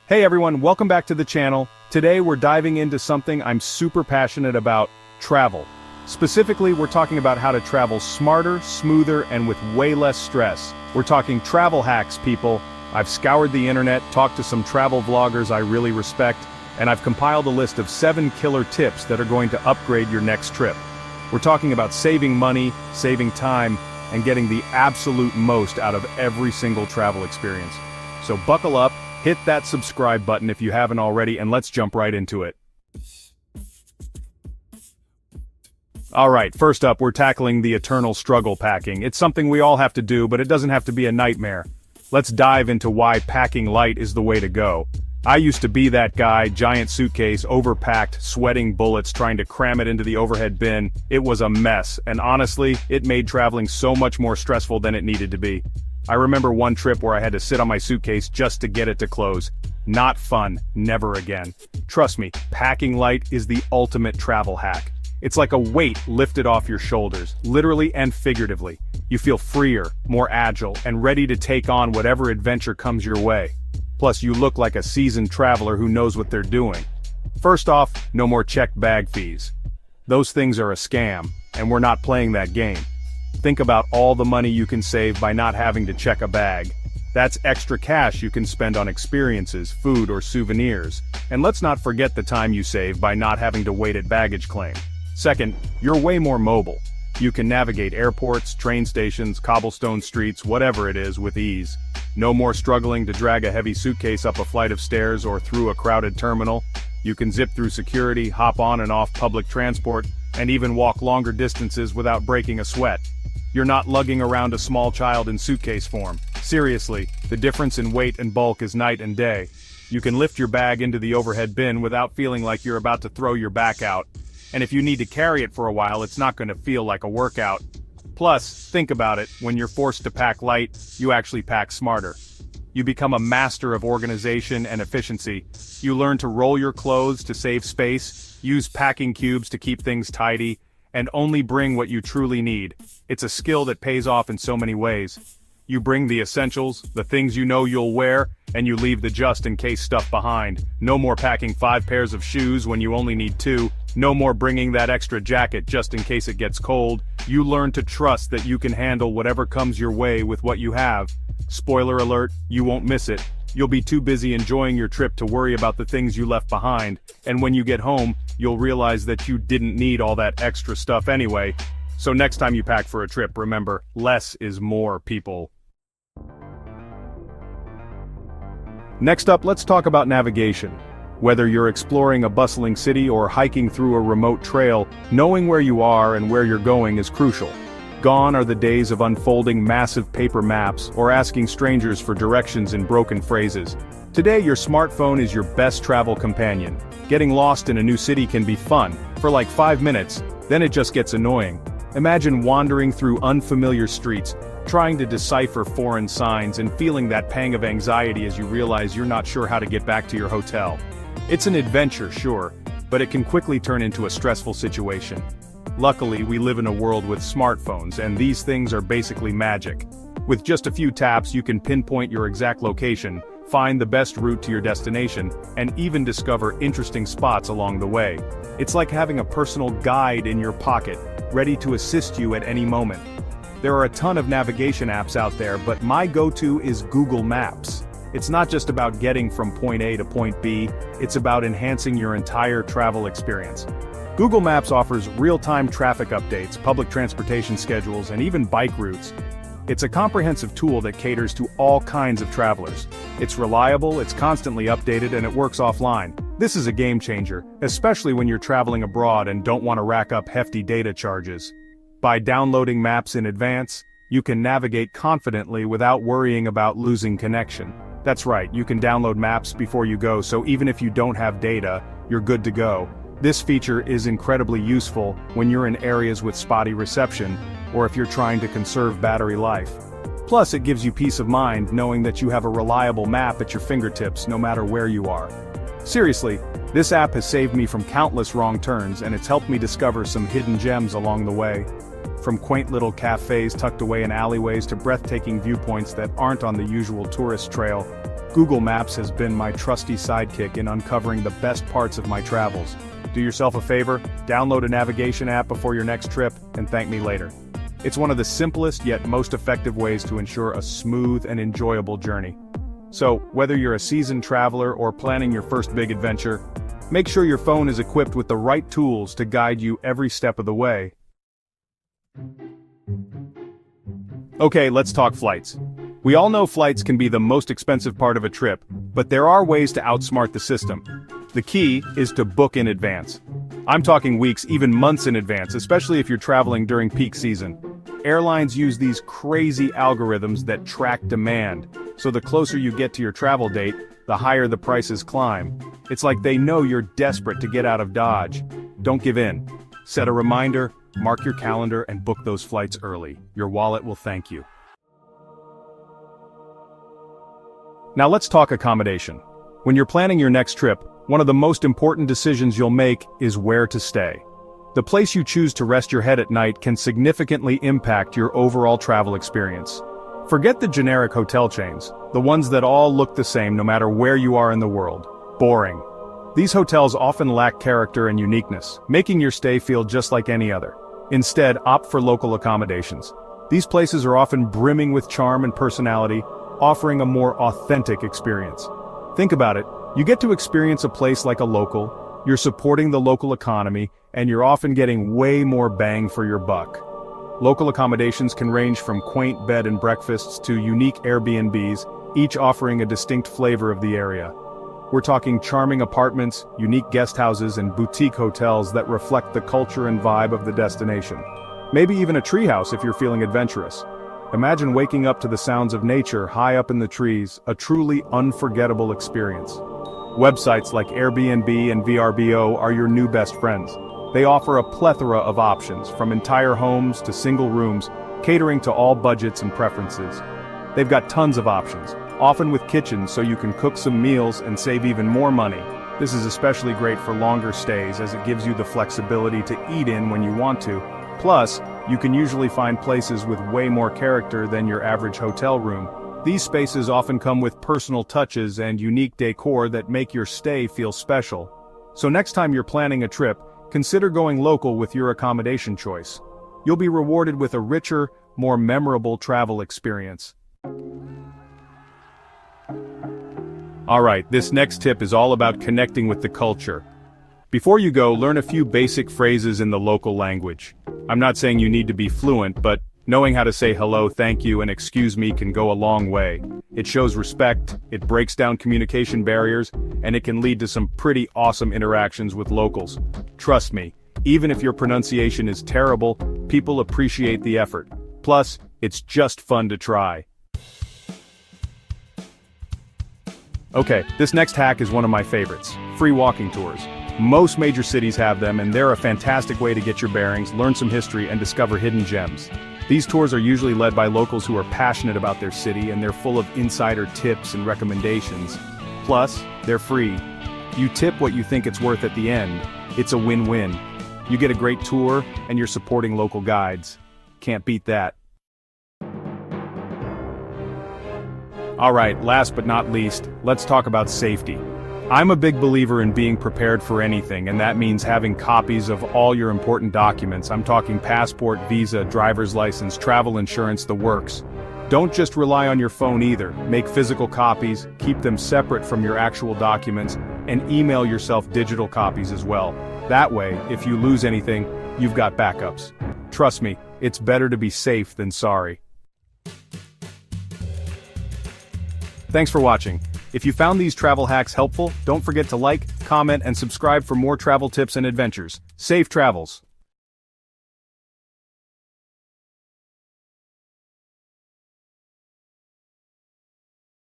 Hey everyone, welcome back to the channel. Today we're diving into something I'm super passionate about, travel. Specifically, we're talking about how to travel smarter, smoother, and with way less stress. We're talking travel hacks, people. I've scoured the internet, talked to some travel vloggers I really respect, and I've compiled a list of 7 killer tips that are going to upgrade your next trip. We're talking about saving money, saving time, and getting the absolute most out of every single travel experience. So buckle up, hit that subscribe button if you haven't already, and let's jump right into it. Alright, first up, we're tackling the eternal struggle packing. It's something we all have to do, but it doesn't have to be a nightmare. Let's dive into why packing light is the way to go. I used to be that guy, giant suitcase, overpacked, sweating bullets, trying to cram it into the overhead bin. It was a mess, and honestly, it made traveling so much more stressful than it needed to be. I remember one trip where I had to sit on my suitcase just to get it to close. Not fun, never again. Trust me, packing light is the ultimate travel hack. It's like a weight lifted off your shoulders, literally and figuratively. You feel freer, more agile, and ready to take on whatever adventure comes your way. Plus, you look like a seasoned traveler who knows what they're doing. First off, no more checked bag fees. Those things are a scam, and we're not playing that game. Think about all the money you can save by not having to check a bag. That's extra cash you can spend on experiences, food, or souvenirs. And let's not forget the time you save by not having to wait at baggage claim. Second, you're way more mobile. You can navigate airports, train stations, cobblestone streets, whatever it is, with ease. No more struggling to drag a heavy suitcase up a flight of stairs or through a crowded terminal. You can zip through security, hop on and off public transport, and even walk longer distances without breaking a sweat. You're not lugging around a small child in suitcase form. Seriously, the difference in weight and bulk is night and day. You can lift your bag into the overhead bin without feeling like you're about to throw your back out. And if you need to carry it for a while, it's not going to feel like a workout. Plus, think about it, when you're forced to pack light, you actually pack smarter. You become a master of organization and efficiency. You learn to roll your clothes to save space, use packing cubes to keep things tidy, and only bring what you truly need. It's a skill that pays off in so many ways. You bring the essentials, the things you know you'll wear, and you leave the just-in-case stuff behind. No more packing 5 pairs of shoes when you only need 2. No more bringing that extra jacket just in case it gets cold. You learn to trust that you can handle whatever comes your way with what you have. Spoiler alert, you won't miss it. You'll be too busy enjoying your trip to worry about the things you left behind, and when you get home, you'll realize that you didn't need all that extra stuff anyway. So next time you pack for a trip, remember, less is more, people. Next up, let's talk about navigation. Whether you're exploring a bustling city or hiking through a remote trail, knowing where you are and where you're going is crucial. Gone are the days of unfolding massive paper maps or asking strangers for directions in broken phrases. Today, your smartphone is your best travel companion. Getting lost in a new city can be fun, for like 5 minutes, then it just gets annoying. Imagine wandering through unfamiliar streets, trying to decipher foreign signs and feeling that pang of anxiety as you realize you're not sure how to get back to your hotel. It's an adventure, sure, but it can quickly turn into a stressful situation. Luckily, we live in a world with smartphones, and these things are basically magic. With just a few taps, you can pinpoint your exact location, find the best route to your destination, and even discover interesting spots along the way. It's like having a personal guide in your pocket, ready to assist you at any moment. There are a ton of navigation apps out there, but my go-to is Google Maps. It's not just about getting from point A to point B, it's about enhancing your entire travel experience. Google Maps offers real-time traffic updates, public transportation schedules, and even bike routes. It's a comprehensive tool that caters to all kinds of travelers. It's reliable, it's constantly updated, and it works offline. This is a game changer, especially when you're traveling abroad and don't want to rack up hefty data charges. By downloading maps in advance, you can navigate confidently without worrying about losing connection. That's right, you can download maps before you go, so even if you don't have data, you're good to go. This feature is incredibly useful when you're in areas with spotty reception, or if you're trying to conserve battery life. Plus, it gives you peace of mind knowing that you have a reliable map at your fingertips no matter where you are. Seriously, this app has saved me from countless wrong turns, and it's helped me discover some hidden gems along the way. From quaint little cafes tucked away in alleyways to breathtaking viewpoints that aren't on the usual tourist trail, Google Maps has been my trusty sidekick in uncovering the best parts of my travels. Do yourself a favor, download a navigation app before your next trip, and thank me later. It's one of the simplest yet most effective ways to ensure a smooth and enjoyable journey. So, whether you're a seasoned traveler or planning your first big adventure, make sure your phone is equipped with the right tools to guide you every step of the way. Okay, let's talk flights. We all know flights can be the most expensive part of a trip, but there are ways to outsmart the system. The key is to book in advance. I'm talking weeks, even months in advance, especially if you're traveling during peak season. Airlines use these crazy algorithms that track demand, so the closer you get to your travel date, the higher the prices climb. It's like they know you're desperate to get out of Dodge. Don't give in. Set a reminder, mark your calendar, and book those flights early. Your wallet will thank you. Now let's talk accommodation. When you're planning your next trip, one of the most important decisions you'll make is where to stay. The place you choose to rest your head at night can significantly impact your overall travel experience. Forget the generic hotel chains, the ones that all look the same no matter where you are in the world. Boring. These hotels often lack character and uniqueness, making your stay feel just like any other. Instead, opt for local accommodations. These places are often brimming with charm and personality, offering a more authentic experience. Think about it, you get to experience a place like a local, you're supporting the local economy, and you're often getting way more bang for your buck. Local accommodations can range from quaint bed and breakfasts to unique Airbnbs, each offering a distinct flavor of the area. We're talking charming apartments, unique guest houses, and boutique hotels that reflect the culture and vibe of the destination. Maybe even a treehouse if you're feeling adventurous. Imagine waking up to the sounds of nature high up in the trees, a truly unforgettable experience. Websites like Airbnb and VRBO are your new best friends. They offer a plethora of options, from entire homes to single rooms, catering to all budgets and preferences. They've got tons of options, often with kitchens so you can cook some meals and save even more money. This is especially great for longer stays as it gives you the flexibility to eat in when you want to. Plus, you can usually find places with way more character than your average hotel room. These spaces often come with personal touches and unique decor that make your stay feel special. So next time you're planning a trip, consider going local with your accommodation choice. You'll be rewarded with a richer, more memorable travel experience. Alright, this next tip is all about connecting with the culture. Before you go, learn a few basic phrases in the local language. I'm not saying you need to be fluent, but knowing how to say hello, thank you, and excuse me can go a long way. It shows respect, it breaks down communication barriers, and it can lead to some pretty awesome interactions with locals. Trust me, even if your pronunciation is terrible, people appreciate the effort. Plus, it's just fun to try. Okay, this next hack is one of my favorites: free walking tours. Most major cities have them, and they're a fantastic way to get your bearings, learn some history, and discover hidden gems. These tours are usually led by locals who are passionate about their city, and they're full of insider tips and recommendations. Plus, they're free. You tip what you think it's worth at the end. It's a win-win. You get a great tour, and you're supporting local guides. Can't beat that. Alright, last but not least, let's talk about safety. I'm a big believer in being prepared for anything, and that means having copies of all your important documents. I'm talking passport, visa, driver's license, travel insurance, the works. Don't just rely on your phone either. Make physical copies, keep them separate from your actual documents, and email yourself digital copies as well. That way, if you lose anything, you've got backups. Trust me, it's better to be safe than sorry. Thanks for watching. If you found these travel hacks helpful, don't forget to like, comment, and subscribe for more travel tips and adventures. Safe travels!